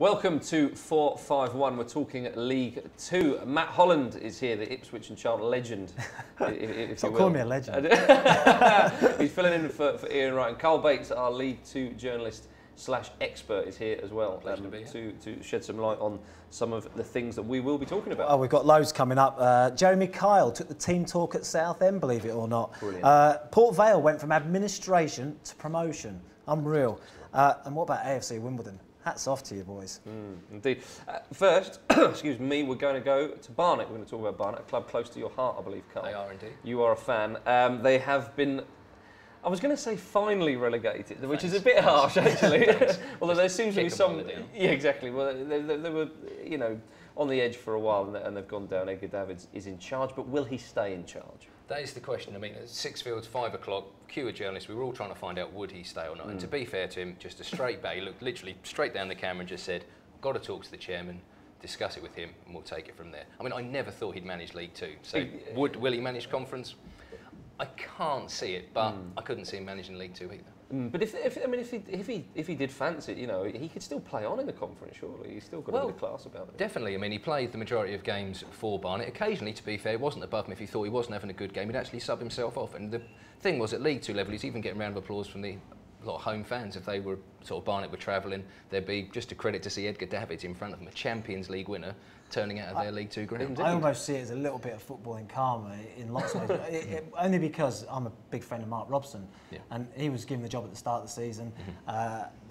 Welcome to 451. We're talking League Two. Matt Holland is here, the Ipswich and Charlton legend. Stop calling me a legend. He's filling in for Ian Wright. And Karl Bates, our League Two journalist / expert, is here as well to shed some light on some of the things that we will be talking about. Oh, we've got loads coming up. Jeremy Kyle took the team talk at Southend, believe it or not. Port Vale went from administration to promotion. Unreal. And what about AFC Wimbledon? Hats off to you, boys. Indeed. First, excuse me, we're going to go to Barnet. We're going to talk about Barnet, a club close to your heart, I believe, Karl. They are indeed. You are a fan. They have been, I was going to say finally relegated, which is a bit harsh, actually. Although there seems to be some... Yeah, exactly. Well, they were, you know, on the edge for a while, and they've gone down. Edgar Davids is in charge, but will he stay in charge? That is the question. I mean, at Sixfields, 5 o'clock, queue of journalists, we were all trying to find out would he stay or not. And to be fair to him, just a straight bat. He looked literally straight down the camera and just said, got to talk to the chairman, discuss it with him, and we'll take it from there. I mean, I never thought he'd manage League Two. So will he manage Conference? I can't see it, but I couldn't see him managing League Two either. But if he did fancy it, you know, he could still play on in the Conference. Surely he's still got a bit of class about it. Definitely. I mean, he played the majority of games for Barnet. Occasionally, to be fair, it wasn't above him. If he thought he wasn't having a good game, he'd actually sub himself off. And the thing was, at League Two level, he's even getting a round of applause from a lot of home fans. If they were sort of Barnet were travelling, there'd be just a credit to see Edgar Davids in front of them, a Champions League winner, turning out of their League Two ground. I almost see it as a little bit of footballing karma in lots of ways, only because I'm a big friend of Mark Robson, and he was given the job at the start of the season.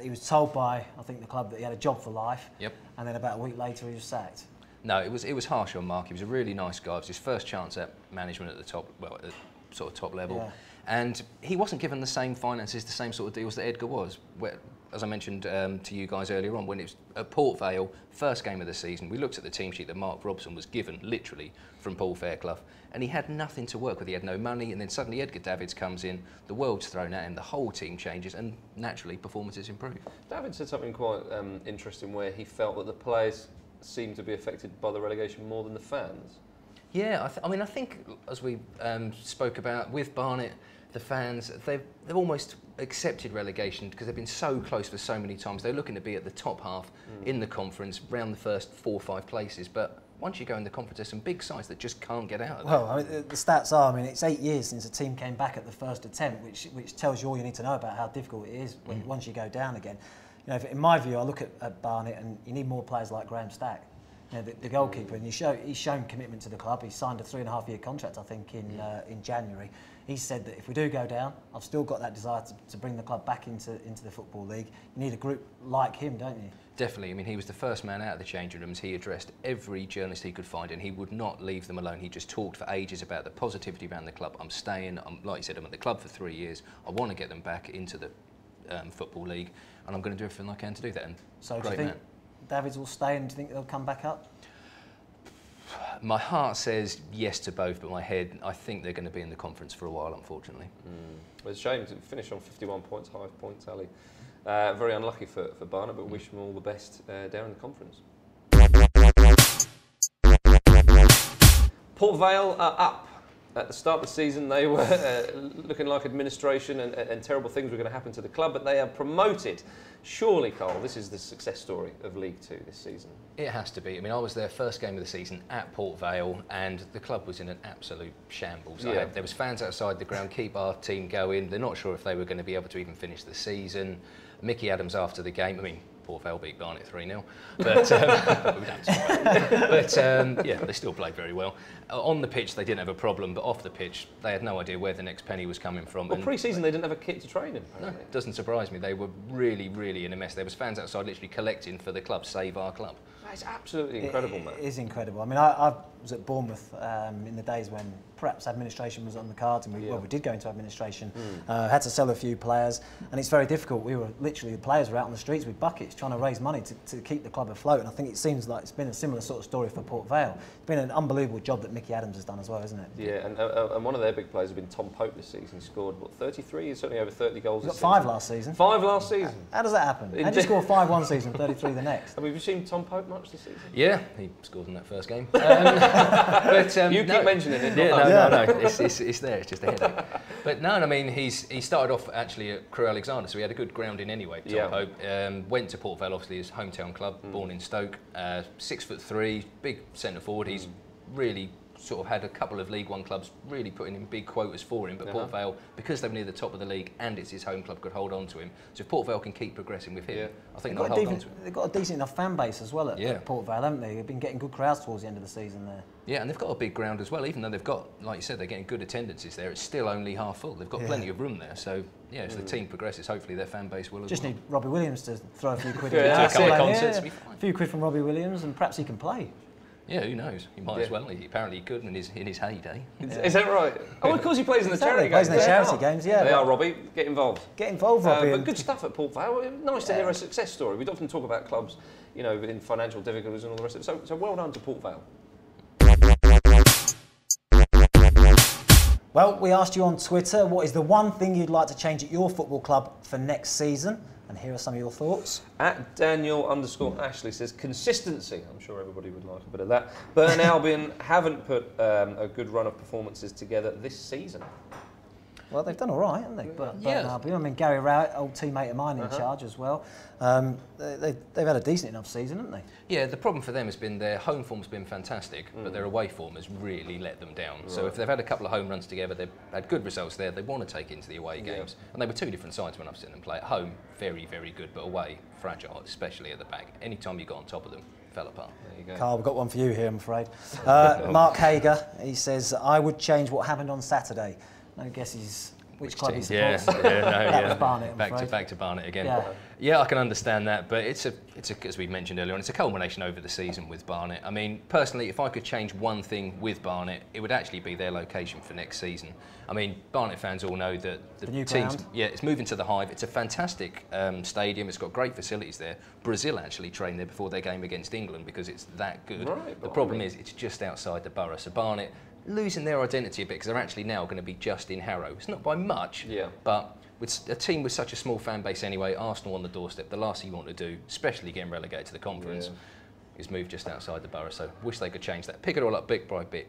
He was told by, I think, the club that he had a job for life, and then about a week later he was sacked. No, it was harsh on Mark. He was a really nice guy. It was his first chance at management at the top, well, at the sort of top level. And he wasn't given the same finances, the same sort of deals that Edgar was. Where, as I mentioned to you guys earlier on, when it was at Port Vale, first game of the season, we looked at the team sheet that Mark Robson was given, literally, from Paul Fairclough, and he had nothing to work with. He had no money, and then suddenly Edgar Davids comes in, the world's thrown at him, the whole team changes, and naturally, performances improve. David said something quite interesting where he felt that the players seemed to be affected by the relegation more than the fans. Yeah, I mean, I think, as we spoke about with Barnet, the fans, they've almost accepted relegation because they've been so close for so many times. They're looking to be at the top half in the conference, round the first 4 or 5 places. But once you go in the conference, there's some big sides that just can't get out of there. Well, I mean, the stats are, I mean, it's 8 years since a team came back at the first attempt, which tells you all you need to know about how difficult it is once you go down again. You know, in my view, I look at Barnet and you need more players like Graham Stack. You know, the goalkeeper, and he's shown commitment to the club. He signed a 3.5-year contract, I think, in January. He said that if we do go down, I've still got that desire to bring the club back into the Football League. You need a group like him, don't you? Definitely. I mean, he was the first man out of the changing rooms. He addressed every journalist he could find, and he would not leave them alone. He just talked for ages about the positivity around the club. I'm staying. Like you said, I'm at the club for 3 years. I want to get them back into the Football League, and I'm going to do everything I can to do that. And so do you think Davids will stay, and do you think they'll come back up? My heart says yes to both, but my head, I think they're going to be in the conference for a while, unfortunately. Well, it's a shame to finish on 51 points, high point tally. Very unlucky for Barnet, but wish them all the best down in the conference. Port Vale are up. At the start of the season, they were looking like administration and terrible things were going to happen to the club, but they are promoted. Surely, Karl, this is the success story of League Two this season. It has to be. I mean, I was there first game of the season at Port Vale, and the club was in an absolute shambles. There was fans outside the ground, keep our team going. They're not sure if they were going to be able to even finish the season. Mickey Adams after the game, I mean, Port Vale beat Barnet 3-0, but yeah, they still played very well. On the pitch, they didn't have a problem, but off the pitch, they had no idea where the next penny was coming from. Well, pre-season, they didn't have a kit to train in. No, it doesn't surprise me. They were really, really in a mess. There was fans outside literally collecting for the club, save our club. That's absolutely incredible, man. It is incredible. I mean, I was at Bournemouth in the days when perhaps administration was on the cards, and we did go into administration. Had to sell a few players, and it's very difficult. We were literally, the players were out on the streets with buckets trying to raise money to keep the club afloat, and I think it seems like it's been a similar sort of story for Port Vale. It's been an unbelievable job that Mickey Adams has done as well, isn't it? Yeah, and one of their big players has been Tom Pope this season. He scored, what, 33? He's certainly over 30 goals this season. He got 5 last season. 5 last season? How does that happen? How do you score 5 one season, 33 the next? Have you seen Tom Pope much? much this season? Yeah, he scored in that first game. But you keep mentioning it. No. It's there. It's just a headache. But no, I mean, he started off actually at Crewe Alexander, so he had a good grounding anyway. Tom Pope went to Port Vale, obviously his hometown club, born in Stoke. 6'3", big centre forward. He's really sort of had a couple of League One clubs really putting in big quotas for him, but Port Vale, because they're near the top of the league and it's his home club, could hold on to him. So if Port Vale can keep progressing with him, I think they'll hold on to him. They've got a decent enough fan base as well at Port Vale, haven't they? They've been getting good crowds towards the end of the season there. Yeah, and they've got a big ground as well. Even though they've got, like you said, they're getting good attendances there, it's still only half full. They've got plenty of room there. So, yeah, as the team progresses, hopefully their fan base will as well. Just need Robbie Williams to throw a few quid in. A couple of concerts, a few quid from Robbie Williams, and perhaps he can play. Yeah, who knows? He might as well. Apparently he could in his heyday. Is that right? Oh, of course he plays in the charity games. He plays in the charity games, yeah. They are, Robbie. Get involved. Get involved, Robbie. But good stuff at Port Vale. Nice to hear a success story. We often talk about clubs, you know, in financial difficulties and all the rest of it. So well done to Port Vale. Well, we asked you on Twitter, what is the one thing you'd like to change at your football club for next season? And here are some of your thoughts. At Daniel_Ashley says, consistency. I'm sure everybody would like a bit of that. Burn Albion haven't put a good run of performances together this season. Well, they've done all right, haven't they? Burn Albion. I mean, Gary Rowett, old teammate of mine, in charge as well. They've had a decent enough season, haven't they? Yeah, the problem for them has been their home form's been fantastic, but their away form has really let them down. Right. So if they've had a couple of home runs together, they've had good results there, they want to take it into the away games. And they were two different sides when I've seen them play. At home, very, very good, but away, fragile, especially at the back. Any time you got on top of them, fell apart. There you go. Carl, we've got one for you here, I'm afraid. Mark Hager, he says, I would change what happened on Saturday. No guesses which club he supports. That was Barnet, back to Barnet again. Yeah, I can understand that, but it's as we mentioned earlier on, it's a culmination over the season with Barnet. I mean, personally, if I could change one thing with Barnet, it would actually be their location for next season. I mean, Barnet fans all know that the team's it's moving to the Hive. It's a fantastic stadium. It's got great facilities there. Brazil actually trained there before their game against England because it's that good. Right, the problem is it's just outside the borough. So Barnet losing their identity a bit because they're actually now going to be just in Harrow. It's not by much, but with a team with such a small fan base anyway, Arsenal on the doorstep, the last thing you want to do, especially getting relegated to the conference, is move just outside the borough. So wish they could change that. Pick it all up bit by bit,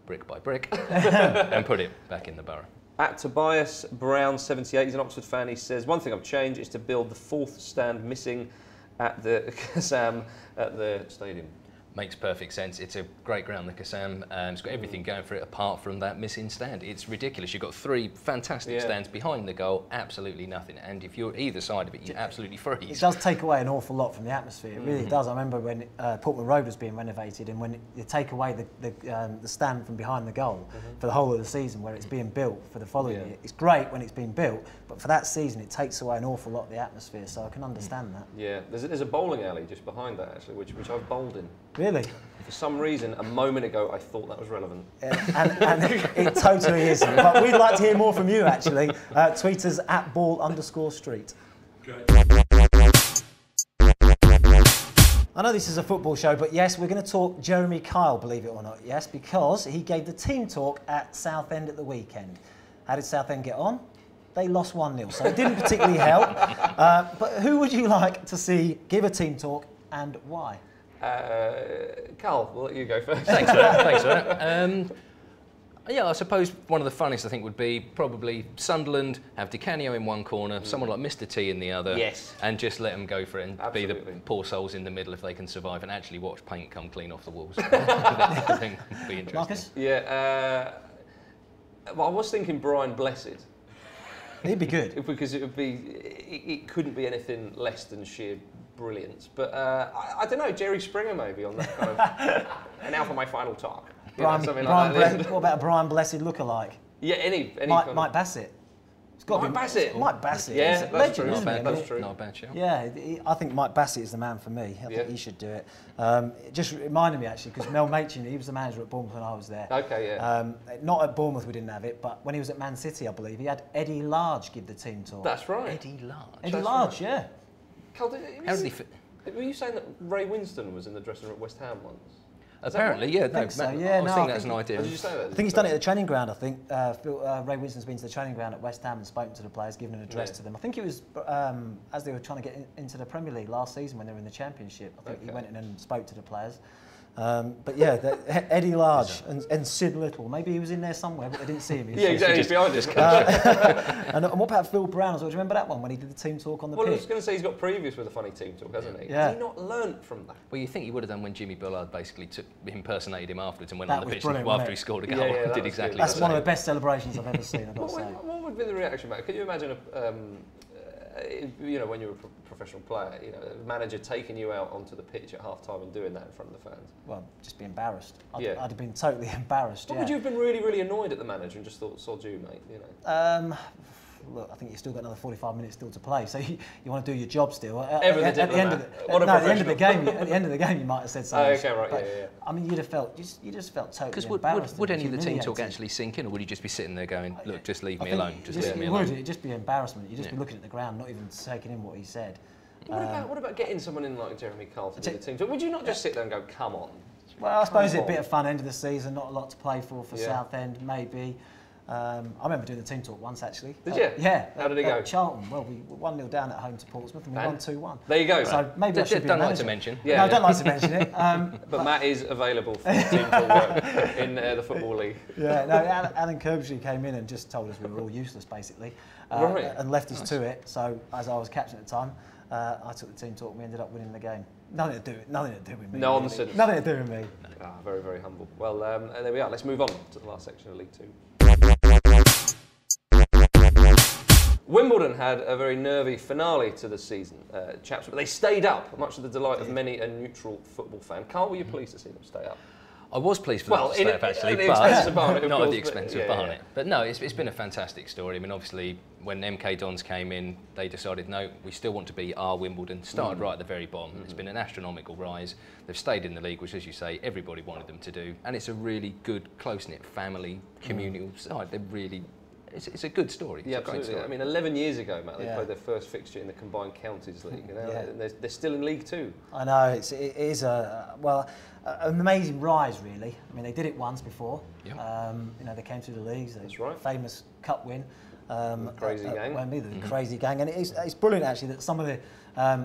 brick by brick, and put it back in the borough. At Tobias Brown 78, he's an Oxford fan, he says, one thing I've changed is to build the fourth stand missing at the Kassam at the stadium. Makes perfect sense. It's a great ground, the Kassam. It's got everything going for it apart from that missing stand. It's ridiculous. You've got three fantastic stands behind the goal, absolutely nothing. And if you're either side of it, you absolutely freeze. It does take away an awful lot from the atmosphere. It really does. I remember when Portman Road was being renovated, and when you take away the stand from behind the goal for the whole of the season, where it's being built for the following year. It's great when it's been built, but for that season, it takes away an awful lot of the atmosphere. So I can understand that. Yeah, there's a bowling alley just behind that actually, which I've bowled in. Really? For some reason, a moment ago, I thought that was relevant. And it totally isn't. But we'd like to hear more from you, actually. Tweet us at @ball_street. I know this is a football show, but yes, we're going to talk Jeremy Kyle, believe it or not. Yes, because he gave the team talk at Southend at the weekend. How did Southend get on? They lost 1-0, so it didn't particularly help. But who would you like to see give a team talk and why? Carl, we'll let you go first. Thanks for that. Yeah, I suppose one of the funniest I think would be probably Sunderland have Di Canio in one corner, someone like Mr. T in the other, and just let them go for it and be the poor souls in the middle if they can survive, and actually watch paint come clean off the walls. I think would be interesting. Marcus? Yeah, well, I was thinking Brian Blessed. He'd be good. Because it couldn't be anything less than sheer brilliance. But I don't know, Jerry Springer maybe on that kind of. And now for my final talk. What about a Brian Blessed lookalike? Yeah, any Mike Bassett. It's got Mike Bassett. Mike Bassett. Yeah, that's true. That's true. Not a bad show. Yeah, I think Mike Bassett is the man for me. I think he should do it. It just reminded me actually because Mel Machin, he was the manager at Bournemouth when I was there. Okay, yeah. Not at Bournemouth we didn't have it, but when he was at Man City, I believe he had Eddie Large give the team talk. That's right. Eddie Large. Eddie Large, yeah. Carl, how did he fit? Were you saying that Ray Winston was in the dressing room at West Ham once? Apparently, yeah. No, so. I was thinking that's an idea. Did you say that? I think he's done it at the training ground. I think Ray Winston's been to the training ground at West Ham and spoken to the players, given an address to them. I think it was as they were trying to get into the Premier League last season when they were in the Championship. I think he went in and spoke to the players. But yeah, Eddie Large and Sid Little. Maybe he was in there somewhere, but they didn't see him. Yeah, exactly. He's behind us. And what about Phil Brown as well? Do you remember that one when he did the team talk on the pitch? Well, I was going to say he's got previous with a funny team talk, hasn't he? Yeah. Has he not learnt from that? Well, you think he would have done when Jimmy Bullard basically impersonated him afterwards and went on the pitch brilliant, after he scored a goal and did exactly That's the one same. of the best celebrations I've ever seen, I've got to say. What would be the reaction, Matt? Could you imagine you know, when you're a professional player, you know, a manager taking you out onto the pitch at half-time and doing that in front of the fans? Well, just be embarrassed. I'd Yeah. have been totally embarrassed. Would you have been really, really annoyed at the manager and just thought, sod you, mate? You know. Look, I think you've still got another 45 minutes still to play, so you want to do your job still. At the end of the game, you might have said something. Oh, okay, right, yeah. I mean, you just felt totally Because embarrassed. would any of the team talk actually sink in, or would you just be sitting there going, look, just leave me alone, just leave me alone? It'd just be embarrassment. You'd just be looking at the ground, not even taking in what he said. What about getting someone in like Jeremy Kyle to do the team? So would you not just sit there and go, come on? Well, I suppose it's a bit of fun end of the season, not a lot to play for Southend, maybe. I remember doing the team talk once actually. Did you? Yeah. How did it go? Charlton. Well, we were 1-0 down at home to Portsmouth and we won 2-1. There you go. So maybe I should be Don't like manager. to mention. Yeah, no, I don't like to mention it. But Matt is available for the team talk work in the Football League. Yeah, no, Alan Kirkby came in and just told us we were all useless basically, and left us to it. So as I was captain at the time, I took the team talk and we ended up winning the game. Nothing to do with me. Nonsense. Nothing to do with me. Very, very humble. Well, there we are. Let's move on to the last section of League Two. Wimbledon had a very nervy finale to the season, chaps, but they stayed up, much to the delight of many a neutral football fan. Carl, were you pleased to see them stay up? I was pleased for them to stay up actually, but not at the expense of Barnet. But no, it's been a fantastic story. I mean, obviously, when MK Dons came in, they decided, no, we still want to be our Wimbledon. Started right at the very bottom. It's been an astronomical rise. They've stayed in the league, which, as you say, everybody wanted them to do. And it's a really good, close-knit family, communal side. They're really... It's a good story. It's yeah, a great absolutely. story. I mean, 11 years ago, Matt, they played their first fixture in the Combined Counties League. You know, they're still in League Two. I know, it is an amazing rise, really. I mean, they did it once before. Yeah. You know, they came through the leagues. That's right. Famous cup win. Crazy gang. Wembley, the crazy gang. And it's brilliant, actually, that some of the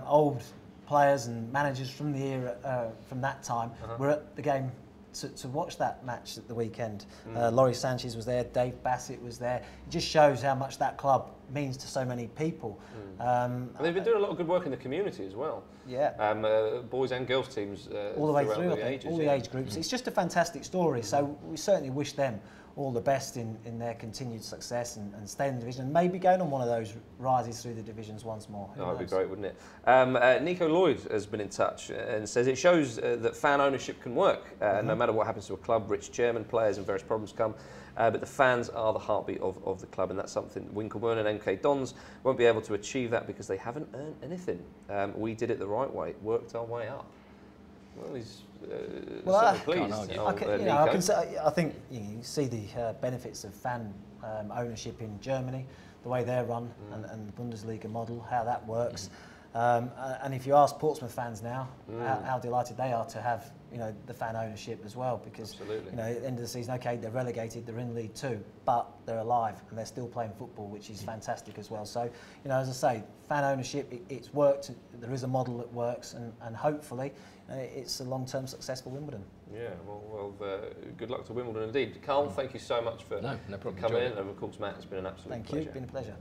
old players and managers from the era, from that time, were at the game to watch that match at the weekend. Laurie Sanchez was there, Dave Bassett was there. It just shows how much that club means to so many people. And they've been doing a lot of good work in the community as well. Yeah. Boys and girls teams all the way throughout through, the ages, all the age groups. It's just a fantastic story. So we certainly wish them all the best in their continued success and stay in the division and maybe going on one of those rises through the divisions once more. That would be great, wouldn't it? Nico Lloyd has been in touch and says it shows that fan ownership can work. No matter what happens to a club, rich chairman, players and various problems come. But the fans are the heartbeat of the club, and that's something Winkleburn and MK Dons won't be able to achieve that because they haven't earned anything. We did it the right way, worked our way up. Well, he's pleased. I think you see the benefits of fan ownership in Germany, the way they're run, and the Bundesliga model, how that works. And if you ask Portsmouth fans now, how delighted they are to have the fan ownership as well, because at the end of the season, okay, they're relegated, they're in League Two, but they're alive and they're still playing football, which is fantastic as well. So as I say, fan ownership, it's worked. There is a model that works, and hopefully it's a long-term success for Wimbledon. Yeah, well, good luck to Wimbledon indeed. Karl, thank you so much for coming in, and of course, Matt, it's been an absolute pleasure. Thank you, it's been a pleasure.